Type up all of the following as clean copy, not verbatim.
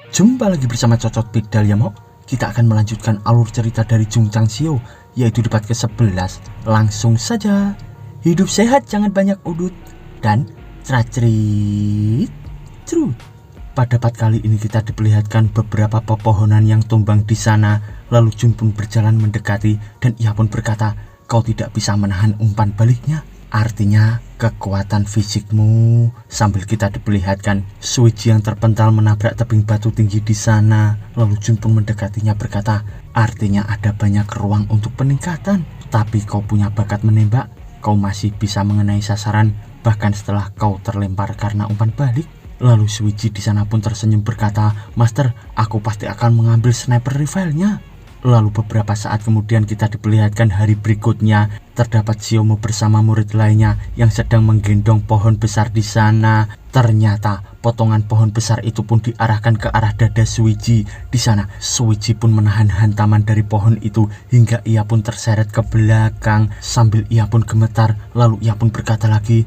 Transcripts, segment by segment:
Jumpa lagi bersama Cocot Big Daliamo. Kita akan melanjutkan alur cerita dari Jung Chang Xiu, yaitu di part ke-11. Langsung saja. Hidup sehat, jangan banyak udut. Dan ceracrit. Pada part kali ini kita diperlihatkan beberapa pepohonan yang tumbang di sana. Lalu Jun pun berjalan mendekati dan ia pun berkata, "Kau tidak bisa menahan umpan baliknya. Artinya kekuatan fisikmu." Sambil kita diperlihatkan Suici yang terpental menabrak tebing batu tinggi di sana. Lalu Jun pun mendekatinya berkata, "Artinya ada banyak ruang untuk peningkatan. Tapi kau punya bakat menembak. Kau masih bisa mengenai sasaran bahkan setelah kau terlempar karena umpan balik." Lalu Suici di sana pun tersenyum berkata, "Master, aku pasti akan mengambil sniper rifle-nya." Lalu beberapa saat kemudian kita diperlihatkan hari berikutnya. Terdapat Xiaomu bersama murid lainnya yang sedang menggendong pohon besar di sana. Ternyata potongan pohon besar itu pun diarahkan ke arah dada Suici. Di sana Suici pun menahan hantaman dari pohon itu hingga ia pun terseret ke belakang. Sambil ia pun gemetar, lalu ia pun berkata lagi,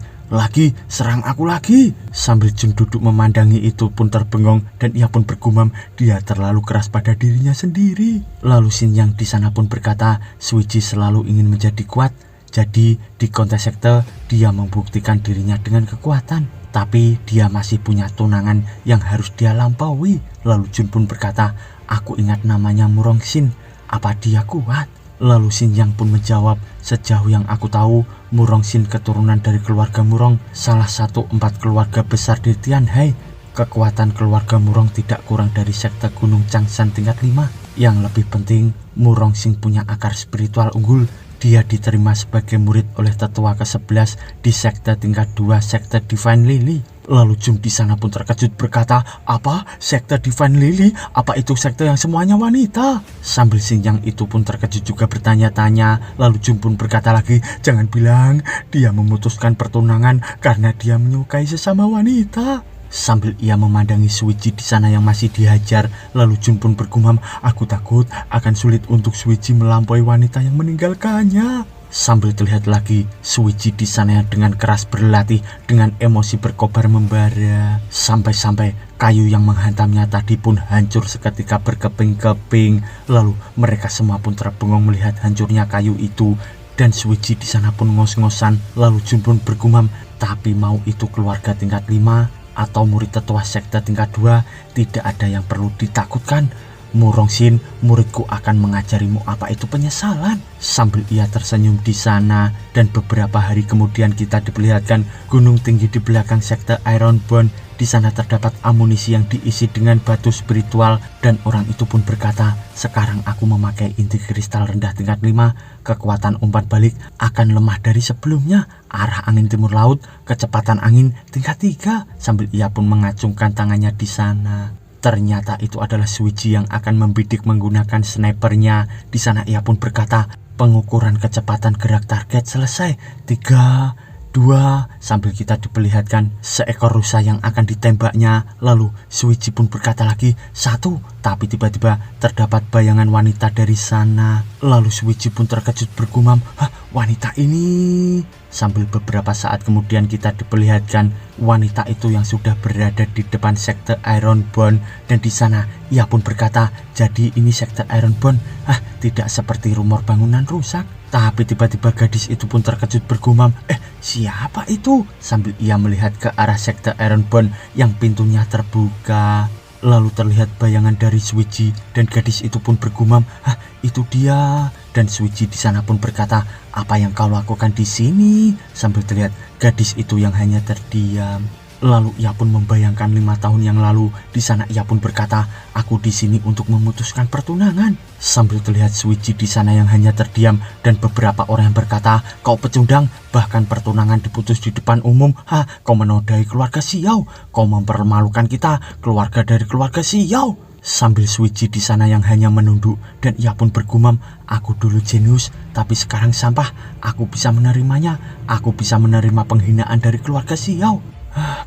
serang aku lagi." Sambil Jun duduk memandangi itu pun terbengong dan ia pun bergumam dia terlalu keras pada dirinya sendiri. Lalu Xin Yang di sana pun berkata, Suici selalu ingin menjadi kuat. Jadi di kontes sekte dia membuktikan dirinya dengan kekuatan. Tapi dia masih punya tunangan yang harus dia lampaui. Lalu Jun pun berkata, "Aku ingat namanya Murong Xin. Apa dia kuat?" Lalu Xin Yang pun menjawab, "Sejauh yang aku tahu, Murong Xin keturunan dari keluarga Murong, salah satu 4 keluarga besar di Tianhai. Kekuatan keluarga Murong tidak kurang dari sekte Gunung Changshan tingkat 5. Yang lebih penting, Murong Xin punya akar spiritual unggul. Dia diterima sebagai murid oleh tetua ke-11 di sekte tingkat 2 sekte Divine Lily." Lalu Jun di sana pun terkejut berkata, "Apa? Sekte Divine Lily? Apa itu sekte yang semuanya wanita?" Sambil Xin Yang itu pun terkejut juga bertanya-tanya. Lalu Jun pun berkata lagi, "Jangan bilang dia memutuskan pertunangan karena dia menyukai sesama wanita." Sambil ia memandangi Suici di sana yang masih dihajar, lalu Jun pun bergumam, "Aku takut akan sulit untuk Suici melampaui wanita yang meninggalkannya." Sambil terlihat lagi Suici di sana yang dengan keras berlatih dengan emosi berkobar membara. Sampai-sampai kayu yang menghantamnya tadi pun hancur seketika berkeping-keping. Lalu mereka semua pun terbengong melihat hancurnya kayu itu. Dan Suici di sana pun ngos-ngosan. Lalu Jun pun bergumam, "Tapi mau itu keluarga tingkat 5 atau murid tetua sekte tingkat 2, tidak ada yang perlu ditakutkan. Murong Xin, muridku akan mengajarimu apa itu penyesalan." Sambil ia tersenyum di sana. Dan beberapa hari kemudian kita diperlihatkan gunung tinggi di belakang sekte Ironborn. Di sana terdapat amunisi yang diisi dengan batu spiritual. Dan orang itu pun berkata, "Sekarang aku memakai inti kristal rendah tingkat 5. Kekuatan umpan balik akan lemah dari sebelumnya. Arah angin timur laut, kecepatan angin tingkat 3. Sambil ia pun mengacungkan tangannya di sana. Ternyata itu adalah Suici yang akan membidik menggunakan snipernya. Di sana ia pun berkata, "Pengukuran kecepatan gerak target selesai. 3, 2, sambil kita diperlihatkan seekor rusa yang akan ditembaknya. Lalu Suici pun berkata lagi, 1, tapi tiba-tiba terdapat bayangan wanita dari sana. Lalu Suici pun terkejut bergumam, "Hah, wanita ini?" Sambil beberapa saat kemudian kita diperlihatkan wanita itu yang sudah berada di depan sekte Ironborn. Dan di sana ia pun berkata, "Jadi ini sekte Ironborn? Tidak seperti rumor bangunan rusak." Tapi tiba-tiba gadis itu pun terkejut bergumam, "Siapa itu?" Sambil ia melihat ke arah sekte Ironborn yang pintunya terbuka. Lalu terlihat bayangan dari Suici dan gadis itu pun bergumam, "Itu dia." Dan Suici di sana pun berkata, "Apa yang kau lakukan di sini?" Sambil terlihat gadis itu yang hanya terdiam. Lalu ia pun membayangkan 5 tahun yang lalu. Di sana ia pun berkata, "Aku di sini untuk memutuskan pertunangan." Sambil terlihat Suici di sana yang hanya terdiam dan beberapa orang yang berkata, "Kau pecundang, bahkan pertunangan diputus di depan umum. Kau menodai keluarga Xiao. Kau mempermalukan kita, keluarga dari keluarga Xiao." Sambil Suici di sana yang hanya menunduk dan ia pun bergumam, "Aku dulu jenius, tapi sekarang sampah. Aku bisa menerimanya. Aku bisa menerima penghinaan dari keluarga Xiao.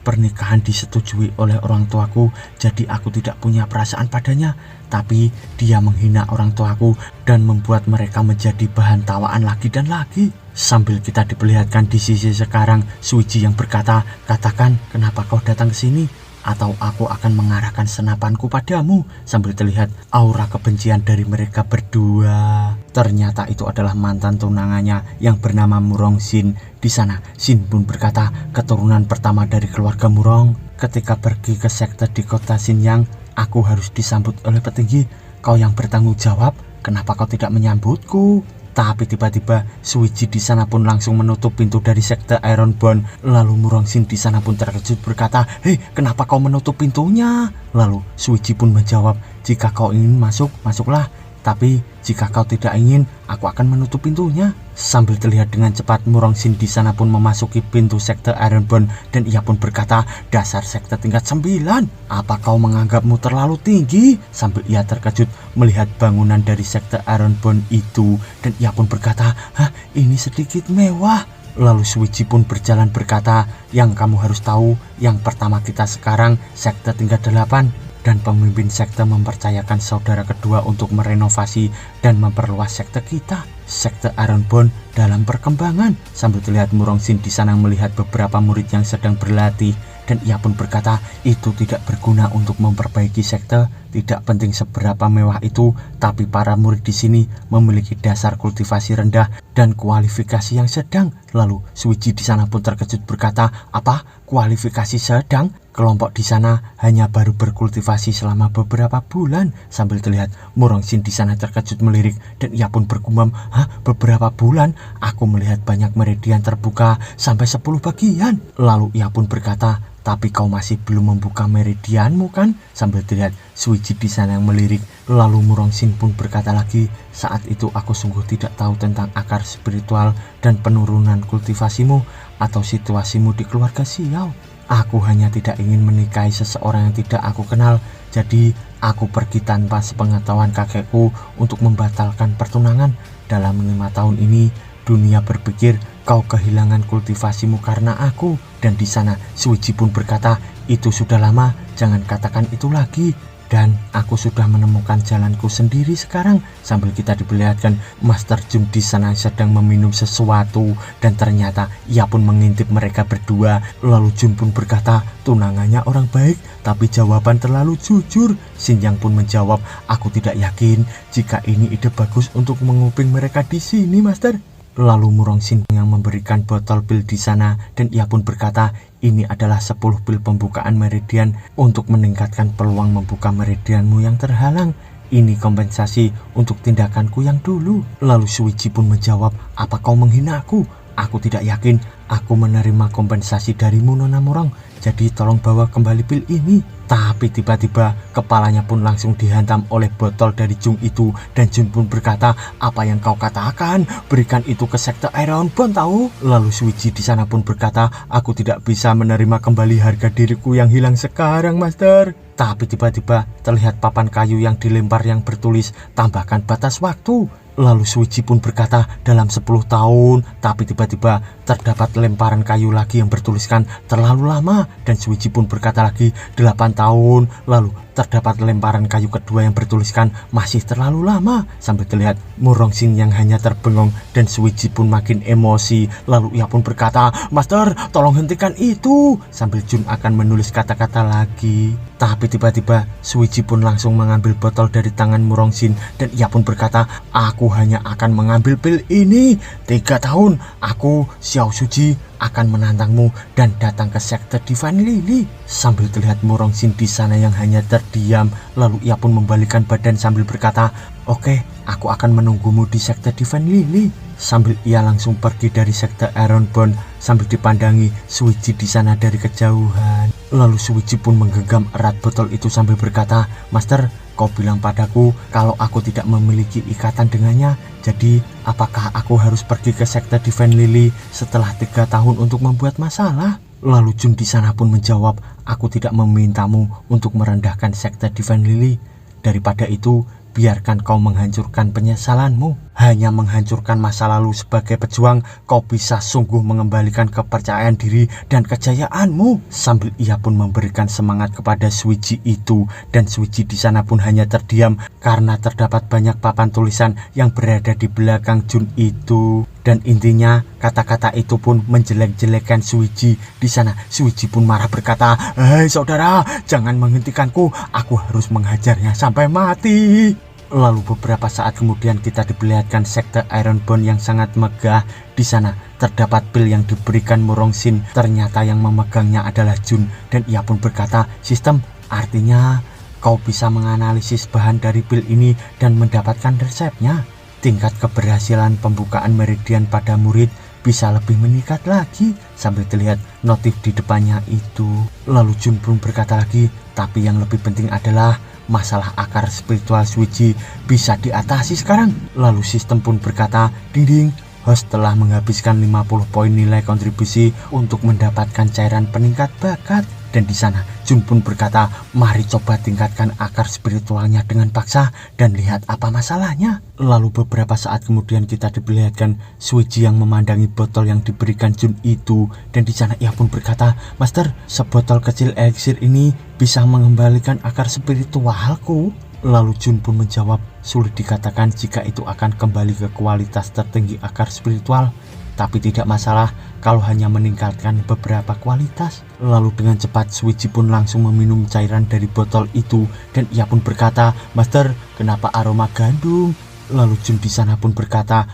Pernikahan disetujui oleh orang tuaku, jadi aku tidak punya perasaan padanya. Tapi dia menghina orang tuaku dan membuat mereka menjadi bahan tawaan lagi dan lagi." Sambil kita diperlihatkan di sisi sekarang Suici yang berkata, "Katakan, kenapa kau datang ke sini?" atau aku akan mengarahkan senapanku padamu. Sambil terlihat aura kebencian dari mereka berdua. Ternyata itu adalah mantan tunangannya yang bernama Murong Xin. Di sana Xin pun berkata, keturunan pertama dari keluarga Murong. Ketika pergi ke sekte di kota Xinyang, aku harus disambut oleh petinggi. Kau yang bertanggung jawab, kenapa kau tidak menyambutku? Tapi tiba-tiba Suiji di sana pun langsung menutup pintu dari sekte Ironborn. Lalu Murong Xin di sana pun terkejut berkata, "Hei, kenapa kau menutup pintunya?" Lalu Suiji pun menjawab, "Jika kau ingin masuk, masuklah. Tapi jika kau tidak ingin, aku akan menutup pintunya." Sambil terlihat dengan cepat Murong Xin di sana pun memasuki pintu sekte Ironborn dan ia pun berkata, "Dasar sekte tingkat 9, apa kau menganggapmu terlalu tinggi?" Sambil ia terkejut melihat bangunan dari sekte Ironborn itu dan ia pun berkata, "Hah, ini sedikit mewah." Lalu Suiji pun berjalan berkata, "Yang kamu harus tahu, yang pertama kita sekarang sekte tingkat 8. Dan pemimpin sekte mempercayakan saudara kedua untuk merenovasi dan memperluas sekte kita, sekte Ironborn dalam perkembangan." Sambil terlihat Murong Xin di sana melihat beberapa murid yang sedang berlatih dan ia pun berkata, "Itu tidak berguna untuk memperbaiki sekte. Tidak penting seberapa mewah itu, tapi para murid di sini memiliki dasar kultivasi rendah dan kualifikasi yang sedang." Lalu Suiji di sana pun terkejut berkata, "Apa? Kualifikasi sedang? Kelompok di sana hanya baru berkultivasi selama beberapa bulan." Sambil terlihat Murong Xin di sana terkejut melirik dan ia pun bergumam, "Hah, beberapa bulan? Aku melihat banyak meridian terbuka sampai 10 bagian." Lalu ia pun berkata, "Tapi kau masih belum membuka meridianmu kan?" Sambil terlihat Suiji di sana yang melirik. Lalu Murong Xin pun berkata lagi, "Saat itu aku sungguh tidak tahu tentang akar spiritual dan penurunan kultivasimu atau situasimu di keluarga Xiao. Aku hanya tidak ingin menikahi seseorang yang tidak aku kenal. Jadi aku pergi tanpa sepengetahuan kakekku untuk membatalkan pertunangan. Dalam 5 tahun ini dunia berpikir kau kehilangan kultivasimu karena aku." Dan di sana Suiji pun berkata, "Itu sudah lama, jangan katakan itu lagi. Dan aku sudah menemukan jalanku sendiri sekarang." Sambil kita diperlihatkan Master Jun di sana sedang meminum sesuatu dan ternyata ia pun mengintip mereka berdua. Lalu Jun pun berkata, "Tunangannya orang baik, tapi jawaban terlalu jujur." Xinyang pun menjawab, "Aku tidak yakin jika ini ide bagus untuk menguping mereka di sini, Master." Lalu Murong Xin yang memberikan botol pil di sana dan ia pun berkata, "Ini adalah 10 pil pembukaan meridian untuk meningkatkan peluang membuka meridianmu yang terhalang. Ini kompensasi untuk tindakanku yang dulu." Lalu Suiji pun menjawab, "Apa kau menghina aku? Aku tidak yakin aku menerima kompensasi darimu, Nona Murong. Jadi tolong bawa kembali pil ini." Tapi tiba-tiba kepalanya pun langsung dihantam oleh botol dari Jung itu dan Jun pun berkata, "Apa yang kau katakan? Berikan itu ke sekte Ironborn tahu." Lalu Suiji di sana pun berkata, "Aku tidak bisa menerima kembali harga diriku yang hilang sekarang, Master." Tapi tiba-tiba terlihat papan kayu yang dilempar yang bertulis, "Tambahkan batas waktu." Lalu Suiji pun berkata, "Dalam 10 tahun." Tapi tiba-tiba terdapat lemparan kayu lagi yang bertuliskan, "Terlalu lama." Dan Suiji pun berkata lagi, 8 tahun. Lalu terdapat lemparan kayu kedua yang bertuliskan, "Masih terlalu lama." Sambil terlihat Murong Xin yang hanya terbengong dan Suiji pun makin emosi. Lalu ia pun berkata, "Master, tolong hentikan itu." Sambil Jun akan menulis kata-kata lagi. Tapi tiba-tiba Suiji pun langsung mengambil botol dari tangan Murong Xin dan ia pun berkata, "Aku hanya akan mengambil pil ini. 3 tahun aku, Xiao Suji, akan menantangmu dan datang ke sekte Divine Lily." Sambil terlihat Murong Xin di sana yang hanya terdiam. Lalu ia pun membalikkan badan sambil berkata, "Oke, aku akan menunggumu di sekte Divine Lily." Sambil ia langsung pergi dari sekte Ironborn sambil dipandangi Suiji di sana dari kejauhan. Lalu Suiji pun menggenggam erat botol itu sambil berkata, "Master, kau bilang padaku kalau aku tidak memiliki ikatan dengannya. Jadi apakah aku harus pergi ke sekte Divine Lily setelah 3 tahun untuk membuat masalah?" Lalu Jun di sana pun menjawab, "Aku tidak memintamu untuk merendahkan sekte Divine Lily. Daripada itu, biarkan kau menghancurkan penyesalanmu. Hanya menghancurkan masa lalu sebagai pejuang, kau bisa sungguh mengembalikan kepercayaan diri dan kejayaanmu." Sambil ia pun memberikan semangat kepada Suiji itu dan Suiji di sana pun hanya terdiam karena terdapat banyak papan tulisan yang berada di belakang Jun itu. Dan intinya kata-kata itu pun menjelek-jelekan Suiji. Di sana Suiji pun marah berkata, "Hei saudara, jangan menghentikanku, aku harus menghajarnya sampai mati." Lalu beberapa saat kemudian kita diperlihatkan sekte Ironborn yang sangat megah. Di sana terdapat pil yang diberikan Murongsin. Ternyata yang memegangnya adalah Jun, dan ia pun berkata, "Sistem, artinya kau bisa menganalisis bahan dari pil ini dan mendapatkan resepnya. Tingkat keberhasilan pembukaan meridian pada murid bisa lebih meningkat lagi." Sambil terlihat notif di depannya itu. Lalu Jun pun berkata lagi, "Tapi yang lebih penting adalah masalah akar spiritual Suiji bisa diatasi sekarang." Lalu sistem pun berkata, "Dinding, host telah menghabiskan 50 poin nilai kontribusi untuk mendapatkan cairan peningkat bakat." Dan di sana Jun pun berkata, "Mari coba tingkatkan akar spiritualnya dengan paksa dan lihat apa masalahnya." Lalu beberapa saat kemudian kita diperlihatkan Suiji yang memandangi botol yang diberikan Jun itu. Dan di sana ia pun berkata, "Master, sebotol kecil elixir ini bisa mengembalikan akar spiritualku." Lalu Jun pun menjawab, "Sulit dikatakan jika itu akan kembali ke kualitas tertinggi akar spiritual, tapi tidak masalah kalau hanya meningkatkan beberapa kualitas." Lalu dengan cepat Suiji pun langsung meminum cairan dari botol itu, dan ia pun berkata, "Master, kenapa aroma gandum?" Lalu Jun di sana pun berkata,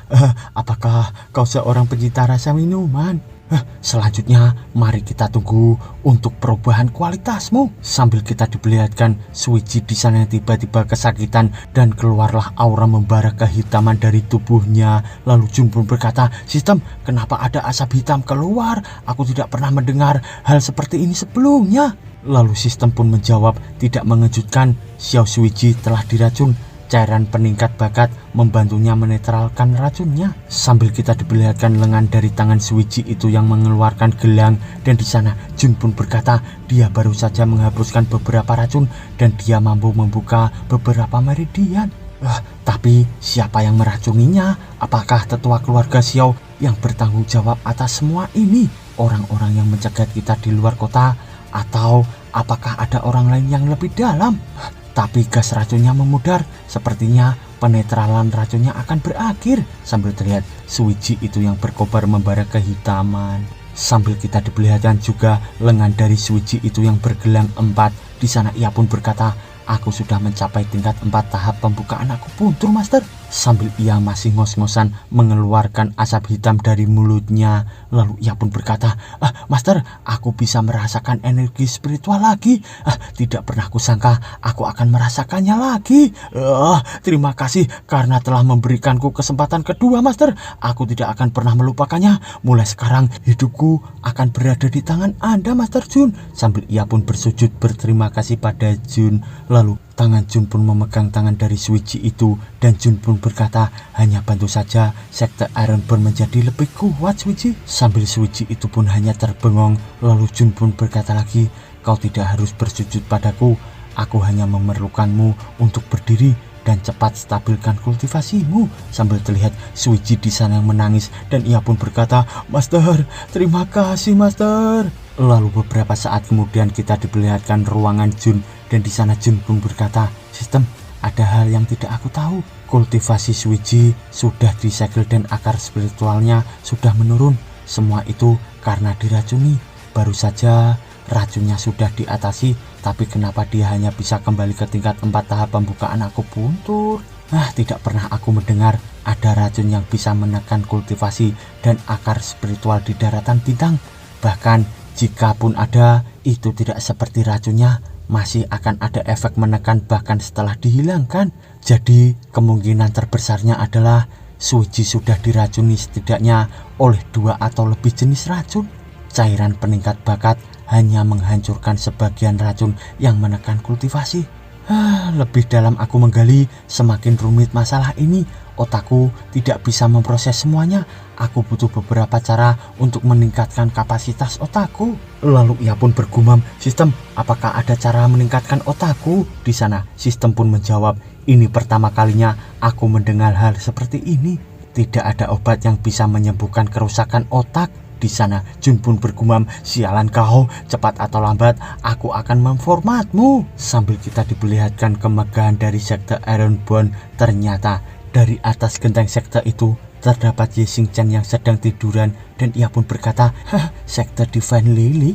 "Apakah kau seorang pencinta rasa minuman? Selanjutnya mari kita tunggu untuk perubahan kualitasmu." Sambil kita diperlihatkan Suiji di sana tiba-tiba kesakitan dan keluarlah aura membara kehitaman dari tubuhnya. Lalu Jun pun berkata, "Sistem, kenapa ada asap hitam keluar? Aku tidak pernah mendengar hal seperti ini sebelumnya." Lalu sistem pun menjawab, "Tidak mengejutkan, Xiao Suiji telah diracun. Cairan peningkat bakat membantunya menetralkan racunnya." Sambil kita diperlihatkan lengan dari tangan Suiji itu yang mengeluarkan gelang, dan di sana Jun pun berkata, dia baru saja menghapuskan beberapa racun dan dia mampu membuka beberapa meridian. Tapi siapa yang meracuninya? Apakah tetua keluarga Xiao yang bertanggung jawab atas semua ini? Orang-orang yang mencegat kita di luar kota? Atau apakah ada orang lain yang lebih dalam? Tapi gas racunnya memudar, sepertinya penetralan racunnya akan berakhir. Sambil terlihat Suiji itu yang berkobar membara kehitaman. Sambil kita diperlihatkan juga lengan dari Suiji itu yang bergelang 4. Di sana ia pun berkata, "Aku sudah mencapai tingkat 4 tahap pembukaan aku puntur, Master." Sambil ia masih ngos-ngosan mengeluarkan asap hitam dari mulutnya. Lalu ia pun berkata, "Master, aku bisa merasakan energi spiritual lagi. Tidak pernah kusangka aku akan merasakannya lagi. Terima kasih karena telah memberikanku kesempatan kedua, Master. Aku tidak akan pernah melupakannya. Mulai sekarang hidupku akan berada di tangan Anda, Master Jun." Sambil ia pun bersujud berterima kasih pada Jun. Lalu tangan Jun pun memegang tangan dari Suiji itu, dan Jun pun berkata, "Hanya bantu saja sekte Ironborn menjadi lebih kuat, Suiji." Sambil Suiji itu pun hanya terbengong. Lalu Jun pun berkata lagi, "Kau tidak harus bersujud padaku. Aku hanya memerlukanmu untuk berdiri dan cepat stabilkan kultivasimu." Sambil terlihat Suiji di sana yang menangis, dan ia pun berkata, "Master, terima kasih, Master." Lalu beberapa saat kemudian kita diperlihatkan ruangan Jun, dan di sana Jun pun berkata, "Sistem, ada hal yang tidak aku tahu. Kultivasi Suiji sudah disegel dan akar spiritualnya sudah menurun. Semua itu karena diracuni. Baru saja racunnya sudah diatasi, tapi kenapa dia hanya bisa kembali ke tingkat 4 tahap pembukaan aku puntur? Tidak pernah aku mendengar ada racun yang bisa menekan kultivasi dan akar spiritual di daratan bintang. Bahkan jika pun ada, itu tidak seperti racunnya, masih akan ada efek menekan bahkan setelah dihilangkan. Jadi kemungkinan terbesarnya adalah Suiji sudah diracuni setidaknya oleh 2 atau lebih jenis racun. Cairan peningkat bakat hanya menghancurkan sebagian racun yang menekan kultivasi. Lebih dalam aku menggali, semakin rumit masalah ini. Otakku tidak bisa memproses semuanya. Aku butuh beberapa cara untuk meningkatkan kapasitas otakku." Lalu ia pun bergumam, "Sistem, apakah ada cara meningkatkan otakku?" Di sana sistem pun menjawab, "Ini pertama kalinya aku mendengar hal seperti ini. Tidak ada obat yang bisa menyembuhkan kerusakan otak." Di sana Jun pun bergumam, "Sialan kau, cepat atau lambat aku akan memformatmu." Sambil kita diperlihatkan kemegahan dari sekte Ironborn, ternyata dari atas genteng sekte itu terdapat Ye Xingchen yang sedang tiduran dan ia pun berkata, sekte Divine Lily?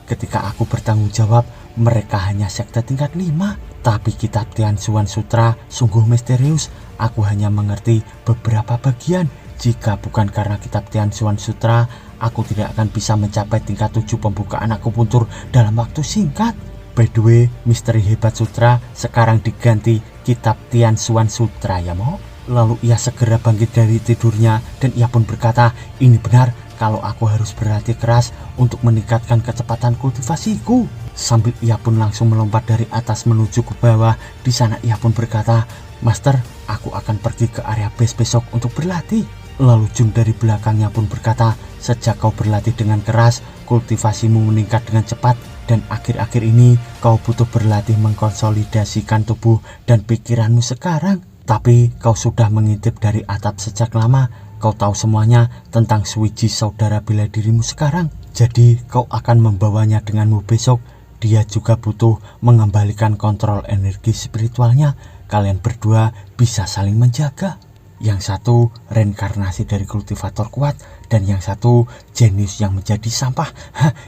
Ketika aku bertanggung jawab, mereka hanya sekte tingkat 5. Tapi kitab Tian Xuan Sutra sungguh misterius. Aku hanya mengerti beberapa bagian. Jika bukan karena kitab Tian Xuan Sutra, aku tidak akan bisa mencapai tingkat 7 pembukaan akupuntur dalam waktu singkat. By the way, misteri hebat sutra sekarang diganti kitab Tian Xuan Sutra ya Mo. Lalu ia segera bangkit dari tidurnya dan ia pun berkata, ini benar kalau aku harus berlatih keras untuk meningkatkan kecepatan kultivasiku. Sambil ia pun langsung melompat dari atas menuju ke bawah. Di sana ia pun berkata, Master, aku akan pergi ke area base besok untuk berlatih. Lalu Jun dari belakangnya pun berkata, sejak kau berlatih dengan keras, kultivasimu meningkat dengan cepat. Dan akhir-akhir ini kau butuh berlatih mengkonsolidasikan tubuh dan pikiranmu sekarang. Tapi kau sudah mengintip dari atap sejak lama. Kau tahu semuanya tentang Suiji saudara bela dirimu sekarang. Jadi kau akan membawanya denganmu besok. Dia juga butuh mengembalikan kontrol energi spiritualnya. Kalian berdua bisa saling menjaga. Yang satu reinkarnasi dari kultivator kuat dan yang satu jenius yang menjadi sampah.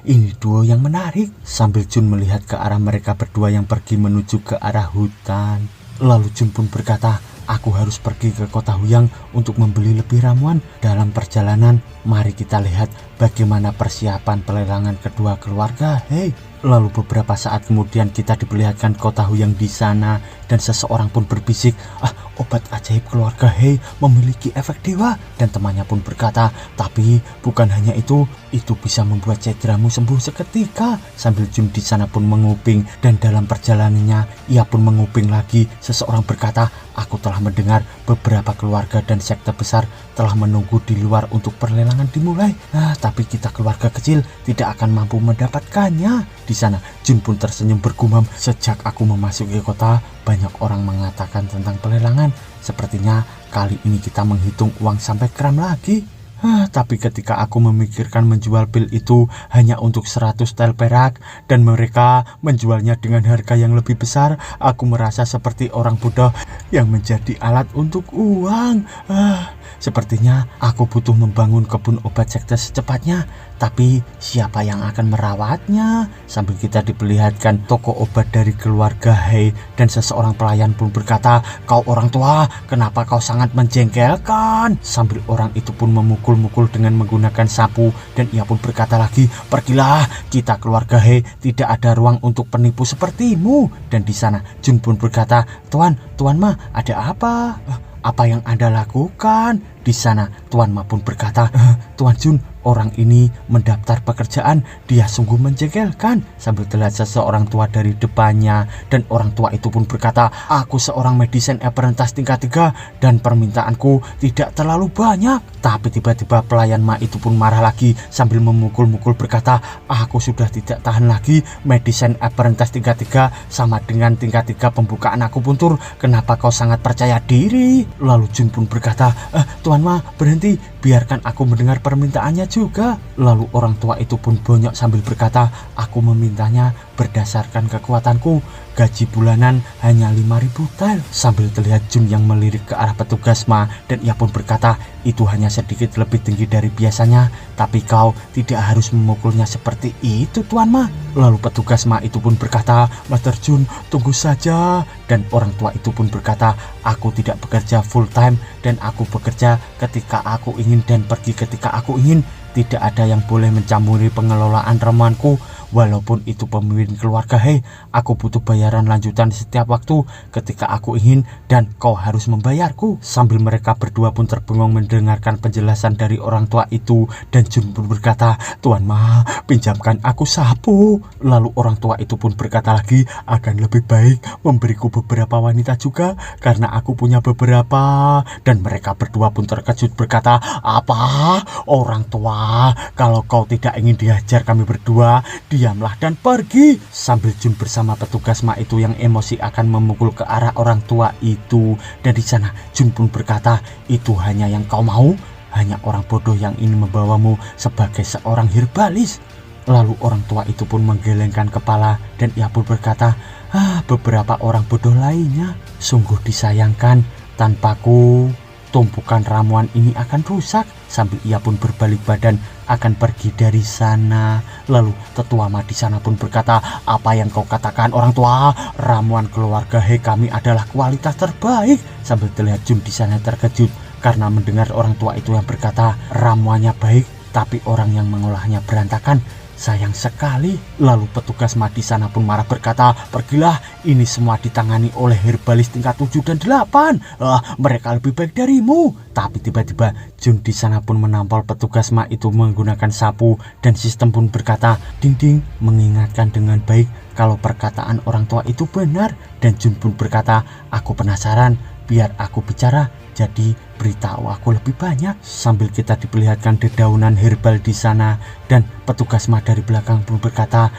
Ini duo yang menarik. Sambil Jun melihat ke arah mereka berdua yang pergi menuju ke arah hutan. Lalu Jun pun berkata, aku harus pergi ke kota Huyang untuk membeli lebih ramuan. Dalam perjalanan, mari kita lihat bagaimana persiapan pelelangan kedua keluarga. Lalu beberapa saat kemudian kita diperlihatkan kota Huyang di sana dan seseorang pun berbisik, obat ajaib keluarga Hei memiliki efek dewa. Dan temannya pun berkata, tapi bukan hanya itu bisa membuat cederamu sembuh seketika. Sambil Jun di sana pun menguping dan dalam perjalanannya ia pun menguping lagi. Seseorang berkata, aku telah mendengar beberapa keluarga dan sekte besar telah menunggu di luar untuk perlelangan dimulai. Tapi kita keluarga kecil tidak akan mampu mendapatkannya. Di sana Jun pun tersenyum bergumam, sejak aku memasuki kota banyak orang mengatakan tentang pelelangan. Sepertinya kali ini kita menghitung uang sampai kram lagi. Tapi ketika aku memikirkan menjual pil itu hanya untuk 100 tel perak dan mereka menjualnya dengan harga yang lebih besar, aku merasa seperti orang bodoh yang menjadi alat untuk uang. Sepertinya aku butuh membangun kebun obat sekte secepatnya. Tapi siapa yang akan merawatnya? Sambil kita diperlihatkan toko obat dari keluarga Hei dan seseorang pelayan pun berkata, kau orang tua, kenapa kau sangat menjengkelkan? Sambil orang itu pun memukul-mukul dengan menggunakan sapu dan ia pun berkata lagi, pergilah, kita keluarga Hei tidak ada ruang untuk penipu sepertimu. Dan di sana Jun pun berkata, Tuan Ma, ada apa? Apa yang Anda lakukan? Di sana Tuan Ma pun berkata, Tuan Jun, orang ini mendaftar pekerjaan, dia sungguh menjengkelkan. Sambil terlihat seseorang tua dari depannya dan orang tua itu pun berkata, aku seorang medicine apprentice tingkat 3 dan permintaanku tidak terlalu banyak. Tapi tiba-tiba pelayan Ma itu pun marah lagi sambil memukul-mukul berkata, aku sudah tidak tahan lagi, medicine apprentice tingkat 3 sama dengan tingkat 3 pembukaan akupuntur. Kenapa kau sangat percaya diri? Lalu Jun pun berkata, Tuan Ma, berhenti, biarkan aku mendengar permintaannya juga. Lalu orang tua itu pun bonyok sambil berkata, aku memintanya berdasarkan kekuatanku, gaji bulanan hanya 5.000 tel. Sambil terlihat Jun yang melirik ke arah petugas Ma dan ia pun berkata, itu hanya sedikit lebih tinggi dari biasanya, tapi kau tidak harus memukulnya seperti itu Tuan Ma. Lalu petugas Ma itu pun berkata, Master Jun, tunggu saja. Dan orang tua itu pun berkata, aku tidak bekerja full time dan aku bekerja ketika aku ingin dan pergi ketika aku ingin. Tidak ada yang boleh mencampuri pengelolaan ramuanku. Walaupun itu pemimpin keluarga Hei, aku butuh bayaran lanjutan setiap waktu ketika aku ingin dan kau harus membayarku. Sambil mereka berdua pun terbengong mendengarkan penjelasan dari orang tua itu dan Jun pun berkata, Tuan Ma, pinjamkan aku sapu. Lalu orang tua itu pun berkata lagi, akan lebih baik memberiku beberapa wanita juga karena aku punya beberapa. Dan mereka berdua pun terkejut berkata, apa? Orang tua, kalau kau tidak ingin dihajar kami berdua, diamlah dan pergi. Sambil Jun bersama petugas Ma itu yang emosi akan memukul ke arah orang tua itu. Dan di sana Jun pun berkata, itu hanya yang kau mau? Hanya orang bodoh yang ingin membawamu sebagai seorang herbalis. Lalu orang tua itu pun menggelengkan kepala dan ia pun berkata, beberapa orang bodoh lainnya. Sungguh disayangkan, tanpaku tumpukan ramuan ini akan rusak. Sambil ia pun berbalik badan akan pergi dari sana. Lalu tetua Ma di sana pun berkata, "Apa yang kau katakan orang tua? Ramuan keluarga He kami adalah kualitas terbaik." Sambil terlihat Jun di sana terkejut karena mendengar orang tua itu yang berkata ramuannya baik, tapi orang yang mengolahnya berantakan. Sayang sekali. Lalu petugas Ma di sana pun marah berkata, "Pergilah, ini semua ditangani oleh herbalis tingkat 7 dan 8. Mereka lebih baik darimu." Tapi tiba-tiba Jun di sana pun menampol petugas Ma itu menggunakan sapu dan sistem pun berkata, "Ding ding," mengingatkan dengan baik kalau perkataan orang tua itu benar. Dan Jun pun berkata, "Aku penasaran, biar aku bicara. Jadi beritahu aku lebih banyak." Sambil kita diperlihatkan dedaunan herbal di sana dan petugas Ma dari belakang pun berkata,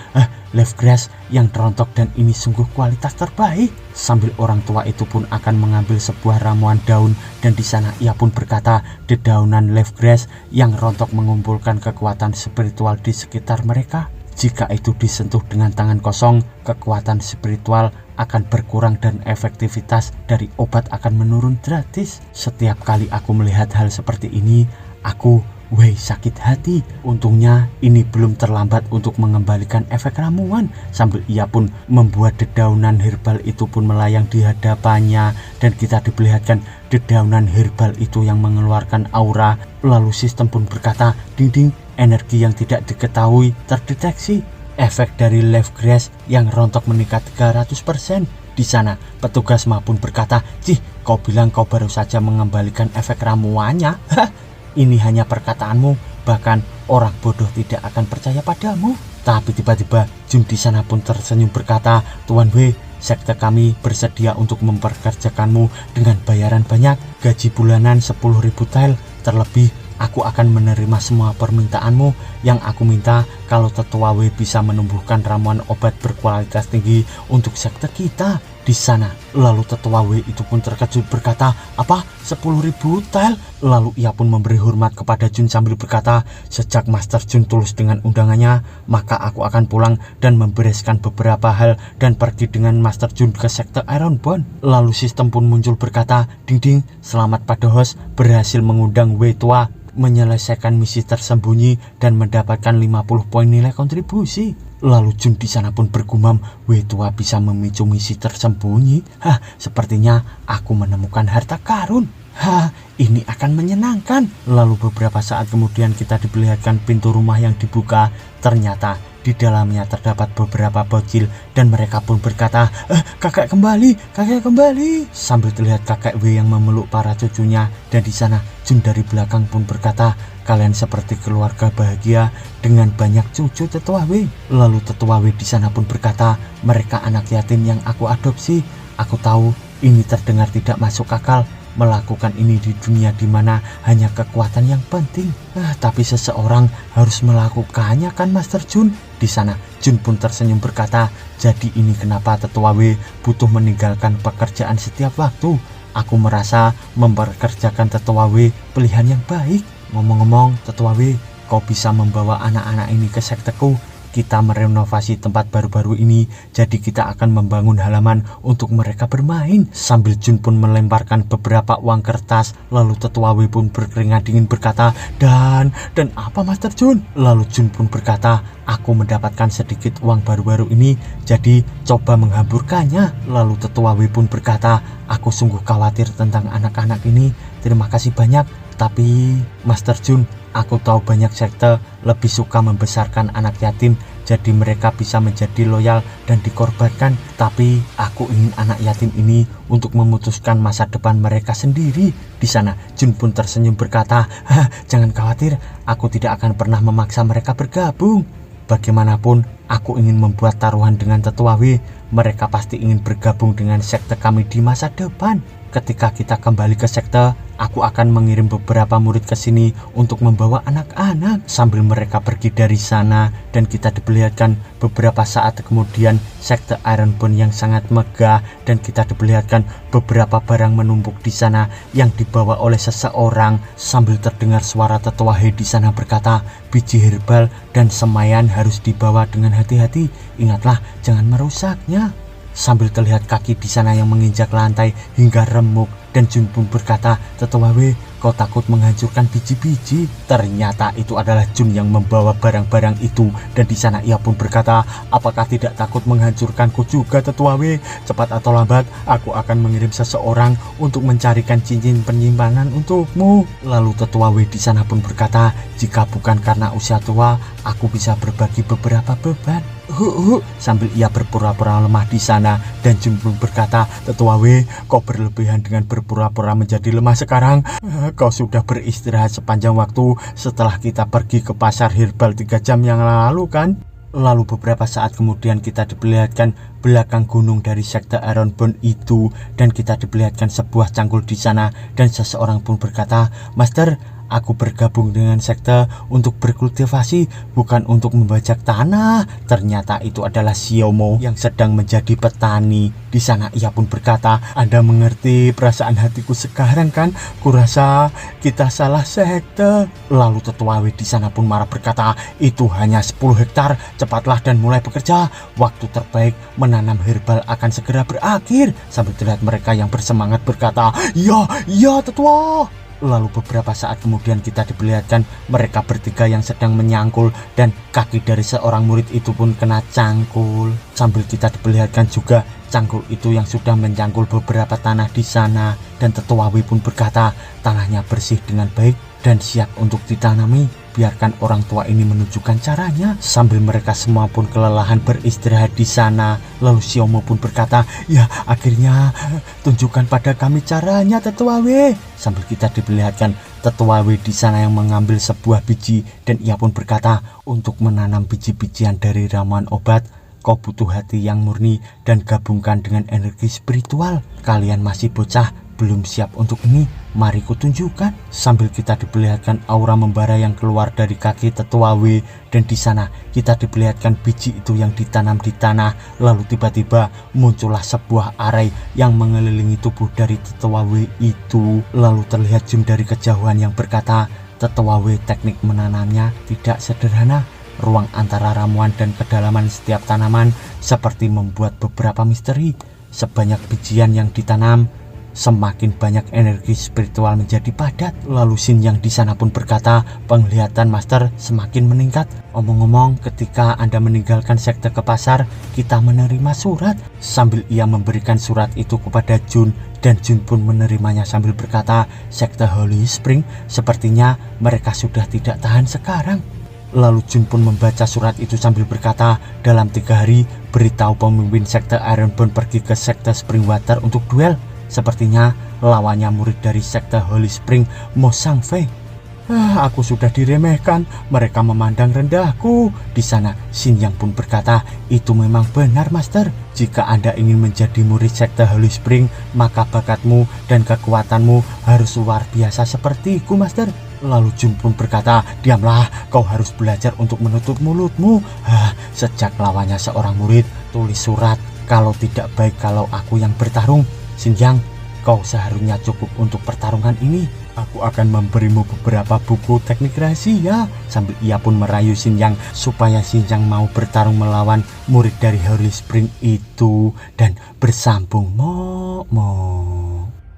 "Leaf grass yang terontok dan ini sungguh kualitas terbaik." Sambil orang tua itu pun akan mengambil sebuah ramuan daun dan di sana ia pun berkata, dedaunan leaf grass yang rontok mengumpulkan kekuatan spiritual di sekitar mereka. Jika itu disentuh dengan tangan kosong, kekuatan spiritual akan berkurang dan efektivitas dari obat akan menurun drastis. Setiap kali aku melihat hal seperti ini, aku sakit hati. Untungnya ini belum terlambat untuk mengembalikan efek ramuan. Sambil ia pun membuat dedaunan herbal itu pun melayang di hadapannya dan kita diperlihatkan dedaunan herbal itu yang mengeluarkan aura. Lalu sistem pun berkata, "Ding ding, energi yang tidak diketahui terdeteksi." Efek dari leaf grass yang rontok meningkat 300%. Di sana petugas Ma pun berkata, "Cih, kau bilang kau baru saja mengembalikan efek ramuannya? Ini hanya perkataanmu, bahkan orang bodoh tidak akan percaya padamu." Tapi tiba-tiba Jun di sana pun tersenyum berkata, "Tuan Wei, sekte kami bersedia untuk memperkerjakanmu dengan bayaran banyak, gaji bulanan 10.000 tael. Terlebih aku akan menerima semua permintaanmu. Yang aku minta kalau tetua Wei bisa menumbuhkan ramuan obat berkualitas tinggi untuk sekte kita di sana." Lalu tetua Wei itu pun terkejut berkata, "Apa? 10.000 tael?" Lalu ia pun memberi hormat kepada Jun sambil berkata, "Sejak Master Jun tulus dengan undangannya, maka aku akan pulang dan membereskan beberapa hal dan pergi dengan Master Jun ke sekte Ironbone." Lalu sistem pun muncul berkata, "Ding ding, selamat pada host berhasil mengundang Wei tua menyelesaikan misi tersembunyi dan mendapatkan 50 poin nilai kontribusi." Lalu Jun di sana pun bergumam, "Wei tua bisa memicu misi tersembunyi. Sepertinya aku menemukan harta karun. Ini akan menyenangkan." Lalu beberapa saat kemudian kita diperlihatkan pintu rumah yang dibuka. Ternyata di dalamnya terdapat beberapa bocil dan mereka pun berkata, kakek kembali, kakek kembali." Sambil terlihat kakek W yang memeluk para cucunya dan di sana Jun dari belakang pun berkata, "Kalian seperti keluarga bahagia dengan banyak cucu tetua W." Lalu tetua W di sana pun berkata, "Mereka anak yatim yang aku adopsi. Aku tahu ini terdengar tidak masuk akal, melakukan ini di dunia di mana hanya kekuatan yang penting. Tapi seseorang harus melakukannya kan Master Jun?" Di sana Jun pun tersenyum berkata, "Jadi ini kenapa tetua W butuh meninggalkan pekerjaan setiap waktu. Aku merasa memperkerjakan tetua W pilihan yang baik. Ngomong-ngomong tetua W, kau bisa membawa anak-anak ini ke sekteku. Kita merenovasi tempat baru-baru ini, jadi kita akan membangun halaman untuk mereka bermain." Sambil Jun pun melemparkan beberapa uang kertas. Lalu tetua W pun berkeringat dingin berkata, Dan apa Master Jun?" Lalu Jun pun berkata, "Aku mendapatkan sedikit uang baru-baru ini, jadi coba menghamburkannya." Lalu tetua W pun berkata, "Aku sungguh khawatir tentang anak-anak ini. Terima kasih banyak. Tapi Master Jun, aku tahu banyak sekte lebih suka membesarkan anak yatim, jadi mereka bisa menjadi loyal dan dikorbankan. Tapi aku ingin anak yatim ini untuk memutuskan masa depan mereka sendiri." Di sana Jun pun tersenyum berkata, "Jangan khawatir, aku tidak akan pernah memaksa mereka bergabung. Bagaimanapun aku ingin membuat taruhan dengan tetua W. Mereka pasti ingin bergabung dengan sekte kami di masa depan. Ketika kita kembali ke sekte, aku akan mengirim beberapa murid ke sini untuk membawa anak-anak." Sambil mereka pergi dari sana dan kita diperlihatkan beberapa saat kemudian sekte Ironbone yang sangat megah dan kita diperlihatkan beberapa barang menumpuk di sana yang dibawa oleh seseorang. Sambil terdengar suara tetua He di sana berkata, "Biji herbal dan semaian harus dibawa dengan hati-hati. Ingatlah, jangan merusaknya." Sambil terlihat kaki di sana yang menginjak lantai hingga remuk, dan Jun pun berkata, "Tetua W, kau takut menghancurkan biji-biji?" Ternyata itu adalah Jun yang membawa barang-barang itu, dan di sana ia pun berkata, "Apakah tidak takut menghancurkanku juga, Tetua W? Cepat atau lambat, aku akan mengirim seseorang untuk mencarikan cincin penyimpanan untukmu." Lalu Tetua W di sana pun berkata, "Jika bukan karena usia tua, aku bisa berbagi beberapa beban." Sambil ia berpura-pura lemah di sana, dan Jun pun berkata, "Tetua W, kau berlebihan dengan berpura-pura menjadi lemah sekarang. Kau sudah beristirahat sepanjang waktu setelah kita pergi ke pasar herbal 3 jam yang lalu kan?" Lalu beberapa saat kemudian kita diperlihatkan belakang gunung dari sekte Ironborn itu, dan kita diperlihatkan sebuah cangkul di sana, dan seseorang pun berkata, "Master, aku bergabung dengan sekte untuk berkultivasi, bukan untuk membajak tanah." Ternyata itu adalah Xiaomo yang sedang menjadi petani. Di sana ia pun berkata, "Anda mengerti perasaan hatiku sekarang kan? Kurasa kita salah sekte." Lalu Tetua W di sana pun marah berkata, "Itu hanya 10 hektar, cepatlah dan mulai bekerja. Waktu terbaik menanam herbal akan segera berakhir." Sambil terlihat mereka yang bersemangat berkata, "Ya, ya Tetua." Lalu beberapa saat kemudian kita diperlihatkan mereka bertiga yang sedang menyangkul, dan kaki dari seorang murid itu pun kena cangkul. Sambil kita diperlihatkan juga cangkul itu yang sudah mencangkul beberapa tanah di sana, dan Tetua W pun berkata, "Tanahnya bersih dengan baik dan siap untuk ditanami. Biarkan orang tua ini menunjukkan caranya." Sambil mereka semua pun kelelahan beristirahat di sana, lalu Xiaomo pun berkata, "Ya, akhirnya tunjukkan pada kami caranya, Tetua W." Sambil kita diperlihatkan Tetua W di sana yang mengambil sebuah biji, dan ia pun berkata, "Untuk menanam biji-bijian dari ramuan obat, kau butuh hati yang murni dan gabungkan dengan energi spiritual. Kalian masih bocah, belum siap untuk ini. Mari kutunjukkan." Sambil kita diperlihatkan aura membara yang keluar dari kaki Tetua W, dan di sana kita diperlihatkan biji itu yang ditanam di tanah. Lalu tiba-tiba muncullah sebuah arai yang mengelilingi tubuh dari Tetua W itu. Lalu terlihat Jun dari kejauhan yang berkata, "Tetua W, teknik menanamnya tidak sederhana. Ruang antara ramuan dan kedalaman setiap tanaman seperti membuat beberapa misteri. Sebanyak bijian yang ditanam, semakin banyak energi spiritual menjadi padat." Lalu Xin yang di sana pun berkata, "Penglihatan Master semakin meningkat. Omong-omong, ketika Anda meninggalkan sekte ke pasar, kita menerima surat." Sambil ia memberikan surat itu kepada Jun, dan Jun pun menerimanya sambil berkata, "Sekte Holy Spring, sepertinya mereka sudah tidak tahan sekarang." Lalu Jun pun membaca surat itu sambil berkata, "Dalam 3 hari, beritahu pemimpin sekte Ironborn pergi ke sekte Springwater untuk duel. Sepertinya lawannya murid dari sekte Holy Spring, Mo Shangfei." Aku sudah diremehkan, mereka memandang rendahku. Di sana Xin Yang pun berkata, "Itu memang benar, Master. Jika Anda ingin menjadi murid sekte Holy Spring, maka bakatmu dan kekuatanmu harus luar biasa sepertiku, Master." Lalu Jun pun berkata, "Diamlah, kau harus belajar untuk menutup mulutmu. Sejak lawannya seorang murid, tulis surat. Kalau tidak baik kalau aku yang bertarung. Xinjiang, kau seharusnya cukup untuk pertarungan ini. Aku akan memberimu beberapa buku teknik rahasia." Sambil ia pun merayu Xinjiang supaya Xinjiang mau bertarung melawan murid dari Holy Spring itu, dan bersambung mo.